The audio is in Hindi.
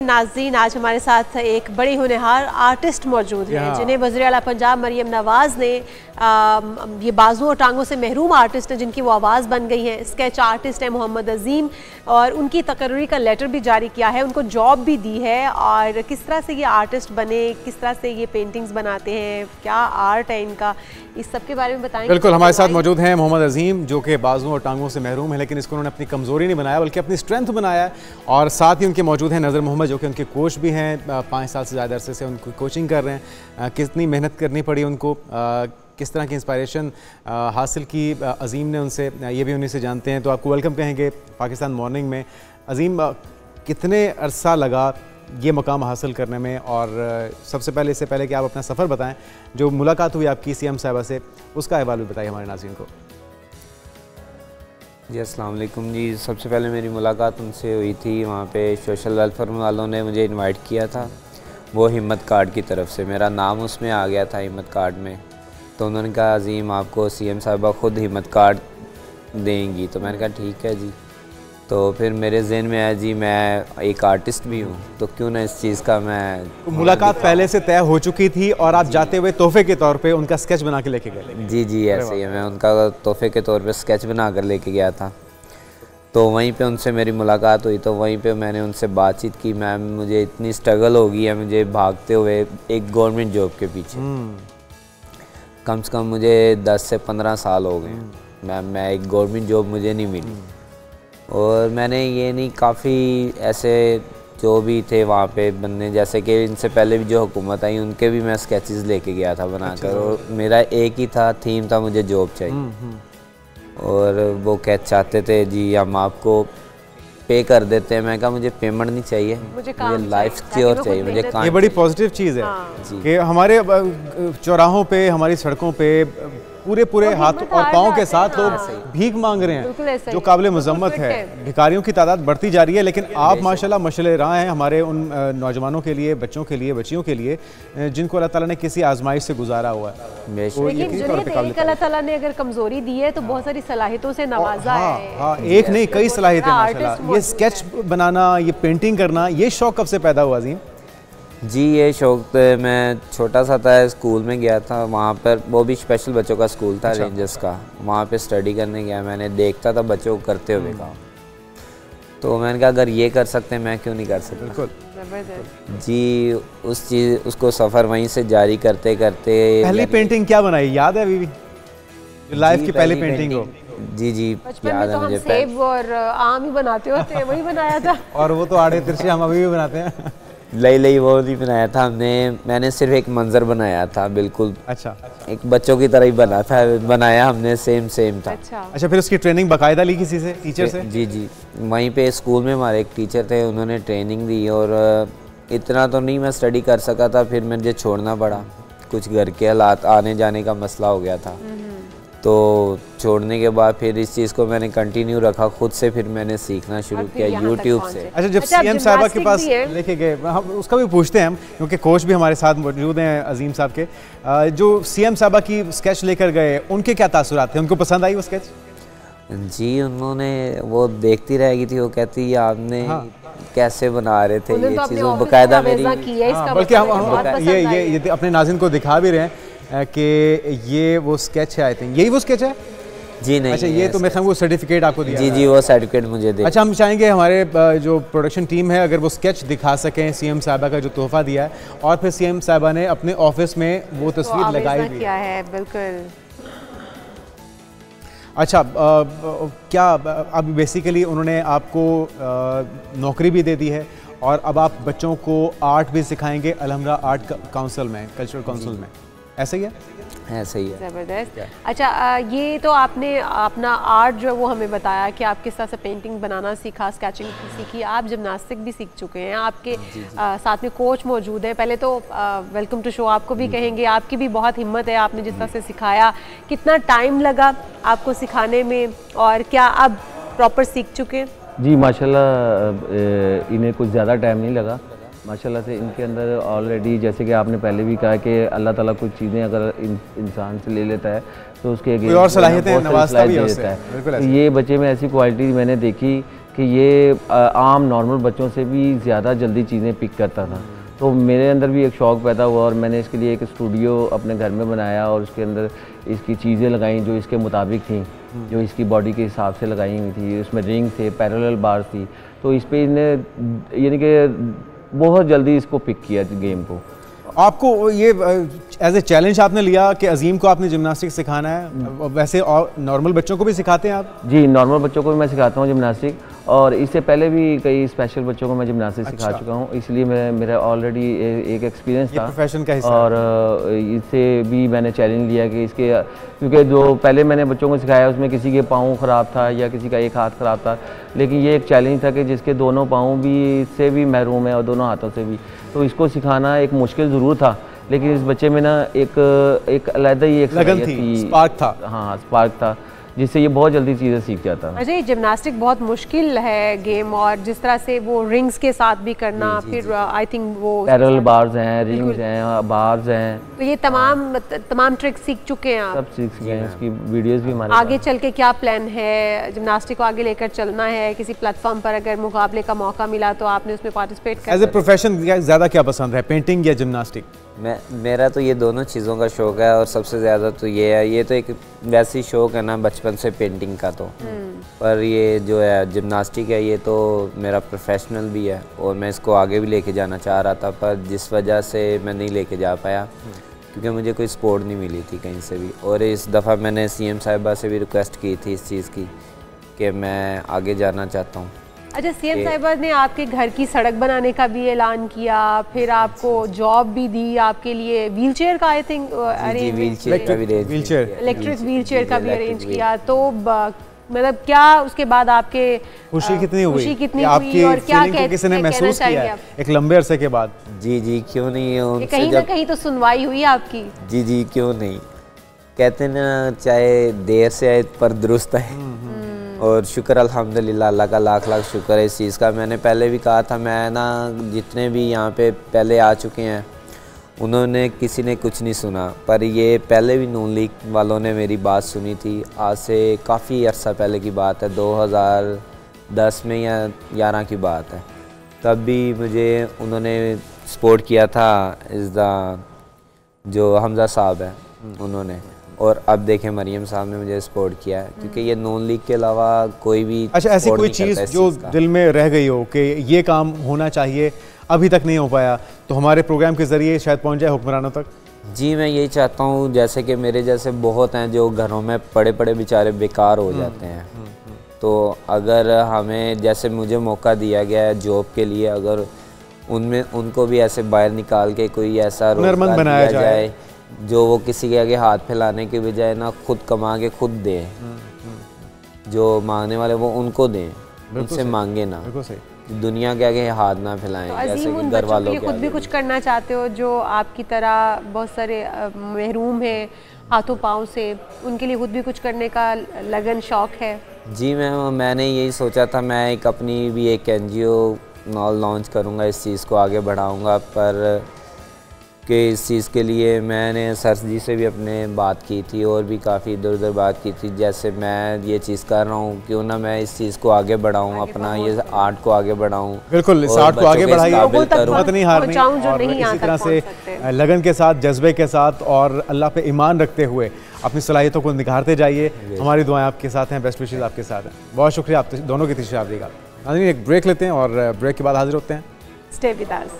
नाज़रीन, आज हमारे साथ एक बड़ी होनहार आर्टिस्ट मौजूद हैं जिन्हें वज़ीर आला पंजाब मरियम नवाज़ ने ये बाजू और टांगों से महरूम आर्टिस्ट हैं जिनकी वो आवाज़ बन गई है। स्केच आर्टिस्ट हैं मोहम्मद अजीम और उनकी तकर्री का लेटर भी जारी किया है, उनको जॉब भी दी है। और किस तरह से ये आर्टिस्ट बने, किस तरह से ये पेंटिंग्स बनाते हैं, क्या आर्ट है इनका, इस सब के बारे में बताएंगे। बिल्कुल, हमारे साथ मौजूद हैं मोहम्मद अजीम जो कि बाजुओं और टांगों से महरूम है, लेकिन इसको उन्होंने अपनी कमज़ोरी नहीं बनाया बल्कि अपनी स्ट्रेंथ बनाया है। और साथ ही उनके मौजूद हैं नज़र मोहम्मद जो कि उनके कोच भी हैं, 5 साल से ज़्यादा अरसे से उनको कोचिंग कर रहे हैं। कितनी मेहनत करनी पड़ी उनको, किस तरह की इंस्पायरेशन हासिल की अजीम ने उनसे, ये भी उन्हीं से जानते हैं। तो आपको वेलकम कहेंगे पाकिस्तान मॉर्निंग में। अजीम, कितने अरसा लगा ये मकाम हासिल करने में, और सबसे पहले इससे पहले कि आप अपना सफ़र बताएं, जो मुलाकात हुई आपकी सीएम साहिबा से, उसका अहवाल भी बताइए हमारे नाज़रीन को। जी अस्सलाम वालेकुम जी। सबसे पहले मेरी मुलाकात उनसे हुई थी वहाँ पे सोशल वेलफेयर वालों ने मुझे इनवाइट किया था, वो हिम्मत कार्ड की तरफ से मेरा नाम उसमें आ गया था हिम्मत कार्ड में। तो उन्होंने कहा अजीम आपको सीएम साहिबा ख़ुद हिम्मत कार्ड देंगी। तो मैंने कहा ठीक है जी। तो फिर मेरे जहन में आया जी मैं एक आर्टिस्ट भी हूँ, तो क्यों ना इस चीज़ का मैं मुलाकात पहले से तय हो चुकी थी और आप जाते हुए तोहफे के तौर पे उनका स्केच बना के लेके गए? जी ऐसे ही मैं उनका तोहफे के तौर पे स्केच बना कर लेके गया था। तो वहीं पे उनसे मेरी मुलाकात हुई, तो वहीं पे मैंने उनसे बातचीत की। मैम मुझे इतनी स्ट्रगल हो गई है मुझे भागते हुए एक गवर्नमेंट जॉब के पीछे, कम से कम मुझे 10 से 15 साल हो गए मैम, मैं एक गवर्नमेंट जॉब मुझे नहीं मिली। और मैंने ये नहीं, काफ़ी ऐसे जो भी थे वहाँ पे बनने, जैसे कि इनसे पहले भी जो हुकूमत आई उनके भी मैं स्केचेस लेके गया था बनाकर। और मेरा एक ही था थीम था, मुझे जॉब चाहिए। और वो क्या चाहते थे जी हम आपको पे कर देते हैं। मैं कहा मुझे पेमेंट नहीं चाहिए, मुझे लाइफ सिक्योर चाहिए, मुझे काम। ये बड़ी पॉजिटिव चीज़ है कि हमारे चौराहों पे, हमारी सड़कों पे पूरे हाथ और पाँव के साथ लोग भीख मांग रहे हैं, जो काबिल मज़म्मत है। भिखारियों की तादाद बढ़ती जा रही है, लेकिन आप माशाल्लाह मशअले राह हैं हमारे उन नौजवानों के लिए, बच्चों के लिए, बच्चियों के लिए जिनको अल्लाह ताला ने किसी आजमाइश से गुजारा हुआ है। अल्लाह ताला ने अगर कमजोरी दी है तो बहुत सारी सलाहियतों से नवाजा है। हाँ, एक नहीं कई सलाहियतें माशाल्लाह। ये स्केच बनाना, ये पेंटिंग करना, ये शौक कब से पैदा हुआ अजीम? जी ये शौक़ तो मैं छोटा सा था, स्कूल में गया था, वहाँ पर वो भी स्पेशल बच्चों का स्कूल था, रेंजर्स का। वहाँ पे स्टडी करने गया, मैंने देखता था बच्चों को करते हुए काम। तो मैंने कहा अगर ये कर सकते हैं मैं क्यों नहीं कर सकता। बिल्कुल जी, उसको सफ़र वहीं से जारी करते करते। पहली पेंटिंग क्या बनाई, याद है अभी भी? लाइफ की पहली पेंटिंग हो? जी याद है मुझे। सेब और आम ही बनाते होते, वही बनाया था। और वो तो आड़े तिरछे हम अभी भी बनाते हैं। लई वो नहीं बनाया था मैंने सिर्फ एक मंजर बनाया था, बिल्कुल अच्छा एक बच्चों की तरह ही बनाया हमने, सेम था। अच्छा, फिर उसकी ट्रेनिंग बाकायदा ली किसी से, टीचर से? जी वहीं पे स्कूल में हमारे एक टीचर थे, उन्होंने ट्रेनिंग दी। और इतना तो नहीं मैं स्टडी कर सका था, फिर मुझे छोड़ना पड़ा, कुछ घर के हालात, आने जाने का मसला हो गया था। तो छोड़ने के बाद फिर इस चीज़ को मैंने कंटिन्यू रखा खुद से, फिर मैंने सीखना शुरू किया यूट्यूब से। अच्छा, जब सीएम साहिबा के पास लेके गए, हम उसका भी पूछते हैं हम, क्योंकि कोच भी हमारे साथ मौजूद हैं अजीम साहब के। जो सीएम साहिबा की स्केच लेकर गए, उनके क्या तासुरात थे, उनको पसंद आई वो स्केच? जी उन्होंने, वो देखती रहेगी थी, वो कहती आपने कैसे बना रहे थे ये चीज़, बाकायदा मेरी। बल्कि हम ये अपने नाज़रीन को दिखा भी रहे हैं कि ये वो स्केच है, आई थिंक यही वो स्केच है। जी नहीं, अच्छा, ये तो मैं वो सर्टिफिकेट आपको दिया? जी वो सर्टिफिकेट मुझे दे। अच्छा, हम चाहेंगे हमारे जो प्रोडक्शन टीम है अगर वो स्केच दिखा सकें सीएम साहिबा का जो तोहफा दिया है, और फिर सीएम साहिबा ने अपने ऑफिस में वो तस्वीर लगाई भी है। बिल्कुल। अच्छा, क्या अब बेसिकली उन्होंने आपको नौकरी भी दे दी है और अब आप बच्चों को आर्ट भी सिखाएंगे अलहमरा आर्ट काउंसिल में, कल्चरल काउंसिल में, ऐसा ही है? ऐसा ही है। ज़बरदस्त। अच्छा, ये तो आपने अपना आर्ट जो है वो हमें बताया कि आप किस तरह से पेंटिंग बनाना सीखा, स्केचिंग सीखी, आप जिम्नास्टिक भी सीख चुके हैं, आपके साथ में कोच मौजूद है। पहले तो वेलकम टू शो आपको भी कहेंगे, आपकी भी बहुत हिम्मत है, आपने जिस तरह से सिखाया, कितना टाइम लगा आपको सिखाने में, और क्या अब प्रॉपर सीख चुके? जी माशाल्लाह इन्हें कुछ ज़्यादा टाइम नहीं लगा माशाल्लाह से। इनके अंदर ऑलरेडी, जैसे कि आपने पहले भी कहा कि अल्लाह ताला कुछ चीज़ें अगर इंसान से ले लेता है तो उसके और सलाहियतें नवाज़ता भी है उससे। तो ये बच्चे में ऐसी क्वालिटी मैंने देखी कि ये आम नॉर्मल बच्चों से भी ज़्यादा जल्दी चीज़ें पिक करता था। तो मेरे अंदर भी एक शौक़ पैदा हुआ और मैंने इसके लिए एक स्टूडियो अपने घर में बनाया और उसके अंदर इसकी चीज़ें लगाई जो इसके मुताबिक थी, जो इसकी बॉडी के हिसाब से लगाई हुई थी। उसमें रिंग थे, पैरेलल बार्स थी, तो इस पे इसने यानी कि बहुत जल्दी इसको पिक किया गेम को। आपको ये एज ए चैलेंज आपने लिया कि अजीम को आपने जिम्नास्टिक सिखाना है, वैसे और नॉर्मल बच्चों को भी सिखाते हैं आप? जी, नॉर्मल बच्चों को भी मैं सिखाता हूँ जिम्नास्टिक, और इससे पहले भी कई स्पेशल बच्चों को मैं जिम्नास्टिक सिखा चुका हूँ, इसलिए मेरा ऑलरेडी एक एक्सपीरियंस था प्रोफेशन का हिस्सा। और इससे भी मैंने चैलेंज लिया कि इसके, क्योंकि जो पहले मैंने बच्चों को सिखाया उसमें किसी के पाँव ख़राब था या किसी का एक हाथ ख़राब था, लेकिन ये एक चैलेंज था कि जिसके दोनों पाँव भी से भी महरूम है और दोनों हाथों से भी, तो इसको सिखाना एक मुश्किल ज़रूर था, लेकिन इस बच्चे में ना एक अलग ही एक लगन थी, स्पार्क था। हाँ, स्पार्क था, जिससे ये बहुत जल्दी चीज़ें सीख जाता है। अच्छा, ये जिम्नास्टिक बहुत मुश्किल है गेम, और जिस तरह से वो रिंग्स के साथ भी करना, फिर आई थिंक वो पैरेलल बार्स हैं, रिंग्स हैं, बार्स हैं, तो ये तमाम ट्रिक्स सीख चुके हैं आप? सब सीख गए हैं। इसकी वीडियोस भी हमारे आगे चल के क्या प्लान है? जिम्नास्टिक को आगे लेकर चलना है? किसी प्लेटफॉर्म पर अगर मुकाबले का मौका मिला तो आपने उसमें पार्टिसिपेट करना? एज ए प्रोफेशन ज़्यादा क्या पसंद है, पेंटिंग या जिम्नास्टिक? मेरा तो ये दोनों चीज़ों का शौक़ है, और सबसे ज़्यादा तो ये है, ये तो एक वैसी शौक़ है ना बचपन से पेंटिंग का, तो पर ये जो है जिम्नास्टिक है ये तो मेरा प्रोफेशनल भी है, और मैं इसको आगे भी लेके जाना चाह रहा था, पर जिस वजह से मैं नहीं लेके जा पाया क्योंकि मुझे कोई सपोर्ट नहीं मिली थी कहीं से भी। और इस दफ़ा मैंने CM साहिबा से भी रिक्वेस्ट की थी इस चीज़ की कि मैं आगे जाना चाहता हूँ। अच्छा, CM साहिबा ने आपके घर की सड़क बनाने का भी ऐलान किया, फिर आपको जॉब भी दी, आपके लिए व्हीलचेयर का आई थिंक इलेक्ट्रिक व्हीलचेयर का भी अरेंज किया, तो मतलब क्या उसके बाद आपके खुशी कितनी हुई आपकी और क्या किसी ने महसूस किया है एक लंबे अरसे के बाद? जी क्यों नहीं, कहीं ना कहीं तो सुनवाई हुई आपकी। जी क्यों नहीं, कहते ना चाहे देर से आए पर दुरुस्त आए, और शुक्र अल्हम्दुलिल्लाह, अल्लाह का लाख लाख शुक्र है इस चीज़ का। मैंने पहले भी कहा था, मैं ना जितने भी यहाँ पे पहले आ चुके हैं उन्होंने किसी ने कुछ नहीं सुना, पर ये पहले भी नून लीग वालों ने मेरी बात सुनी थी। आज से काफ़ी अर्सा पहले की बात है, 2010 में या 11 की बात है, तब भी मुझे उन्होंने सपोर्ट किया था। इस द जो हमज़ा साहब है उन्होंने, और अब देखें मरियम साहब ने मुझे सपोर्ट किया है, क्योंकि ये नून लीग के अलावा कोई भी। अच्छा, ऐसी कोई चीज़ जो दिल में रह गई हो कि ये काम होना चाहिए, अभी तक नहीं हो पाया, तो हमारे प्रोग्राम के ज़रिए शायद पहुंच जाए हुक्मरानों तक? जी, मैं यही चाहता हूँ, जैसे कि मेरे जैसे बहुत हैं जो घरों में पड़े पड़े बेचारे बेकार हो जाते हैं, तो अगर हमें जैसे मुझे मौका दिया गया है जॉब के लिए, अगर उनमें उनको भी ऐसे बाहर निकाल के कोई ऐसा रोजगार बनाया जाए जो वो किसी के आगे हाथ फैलाने के बजाय ना खुद कमा के खुद दें, जो मांगने वाले वो उनको दें, उनसे मांगे ना, दुनिया के आगे हाथ ना फैलाएं। तो जैसे कि घर वालों के खुद भी कुछ करना चाहते हो जो आपकी तरह बहुत सारे महरूम हैं हाथों पाँव से, उनके लिए खुद भी कुछ करने का लगन शौक़ है? जी मैंने यही सोचा था, मैं एक अपनी भी एक NGO लॉन्च करूँगा, इस चीज़ को आगे बढ़ाऊँगा, पर कि इस चीज़ के लिए मैंने सर जी से भी अपने बात की थी और भी काफ़ी इधर उधर बात की थी। जैसे मैं ये चीज़ कर रहा हूँ, क्यों ना मैं इस चीज़ को आगे बढ़ाऊँ, अपना ये आर्ट को आगे बढ़ाऊँ। बिल्कुल, इस आर्ट को आगे बढ़ाइए, हिम्मत नहीं हारनी, और इसी तरह से लगन के साथ, जज्बे के साथ और अल्लाह पे ईमान रखते हुए अपनी सलाहियतों को निखारते जाइए। हमारी दुआएं आपके साथ हैं, बेस्ट विशेज़ आपके साथ हैं। बहुत शुक्रिया आप दोनों की तशरीफ़ का। नाज़रीन, एक ब्रेक लेते हैं और ब्रेक के बाद हाजिर होते हैं। Stay with us.